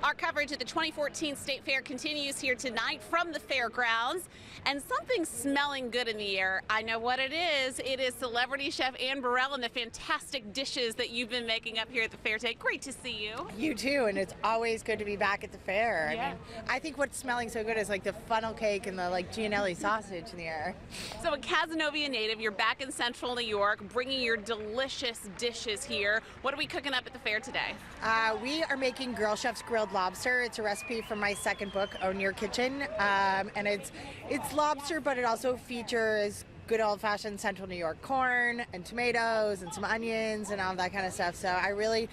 Our coverage at the 2014 State Fair continues here tonight from the fairgrounds, and something's smelling good in the air. I know what it is. It is celebrity chef Ann Burell and the fantastic dishes that you've been making up here at the fair today. Great to see you. You too, and it's always good to be back at the fair. Yeah. I mean, I think what's smelling so good is like the funnel cake and the Gianelli sausage in the air. So a Cazenovia native, you're back in central New York, bringing your delicious dishes here. What are we cooking up at the fair today? We are making Girl Chef's grilled lobster. It's a recipe from my second book, Own Your Kitchen, and it's lobster, but it also features good old-fashioned central New York corn and tomatoes and some onions and all that kind of stuff. So I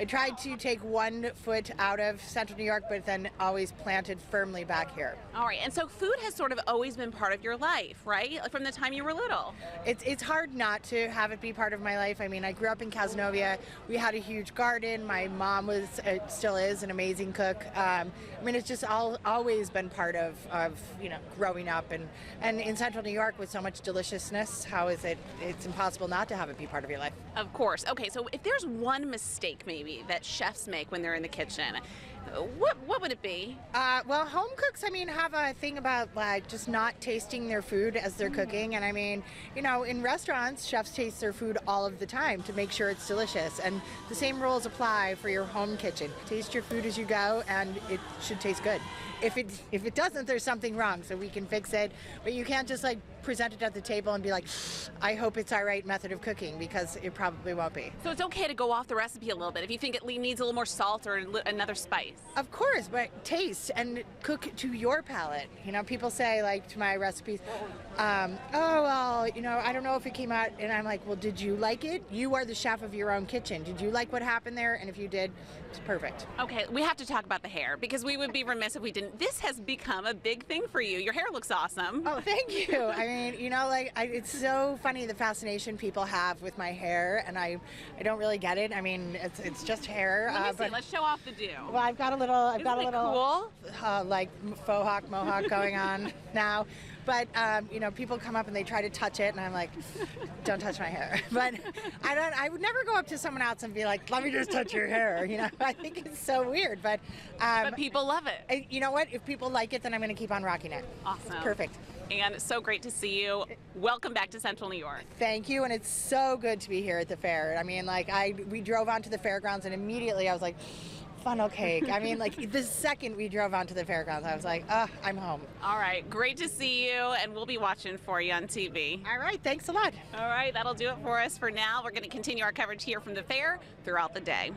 tried to take 1 foot out of central New York, but then always planted firmly back here. All right, and so food has sort of always been part of your life, right? Like from the time you were little. It's hard not to have it be part of my life. I mean, I grew up in Cazenovia. We had a huge garden. My mom still is an amazing cook. I mean, it's just always been part of growing up and in central New York with so much deliciousness. How is it? It's impossible not to have it be part of your life. Of course. Okay, so if there's one mistake maybe that chefs make when they're in the kitchen, what would it be? Well, home cooks, I mean, have a thing about just not tasting their food as they're cooking. And I mean, in restaurants, chefs taste their food all of the time to make sure it's delicious. And the same rules apply for your home kitchen. Taste your food as you go, and it should taste good. If it doesn't, there's something wrong, so we can fix it. But you can't just present it at the table and be like, I hope it's our right method of cooking, because it probably won't be. So it's okay to go off the recipe a little bit if you think it needs a little more salt or another spice. Of course, but taste and cook to your palate. People say to my recipes, oh, well, I don't know if it came out, and I'm like, well, did you like it? You are the chef of your own kitchen. Did you like what happened there? And if you did, it's perfect. Okay, we have to talk about the hair, because we would be remiss if we didn't. This has become a big thing for you. Your hair looks awesome. Oh, thank you. I mean, it's so funny the fascination people have with my hair, and I don't really get it. I mean, it's just hair. Let me see. Let's show off the do. Well, I've got a little cool? Faux hawk mohawk going on now. But people come up and they try to touch it, and I'm like, don't touch my hair. But I would never go up to someone else and be like, let me just touch your hair. I think it's so weird. But people love it. You know what? If people like it, then I'm going to keep on rocking it. Awesome. It's perfect. And it's so great to see you. Welcome back to Central New York. Thank you, and it's so good to be here at the fair. I mean, we drove onto the fairgrounds, and immediately I was like, funnel cake. I mean, the second we drove onto the fairgrounds, I was like, I'm home. All right, great to see you, and we'll be watching for you on TV. All right, thanks a lot. All right, that'll do it for us for now. We're going to continue our coverage here from the fair throughout the day.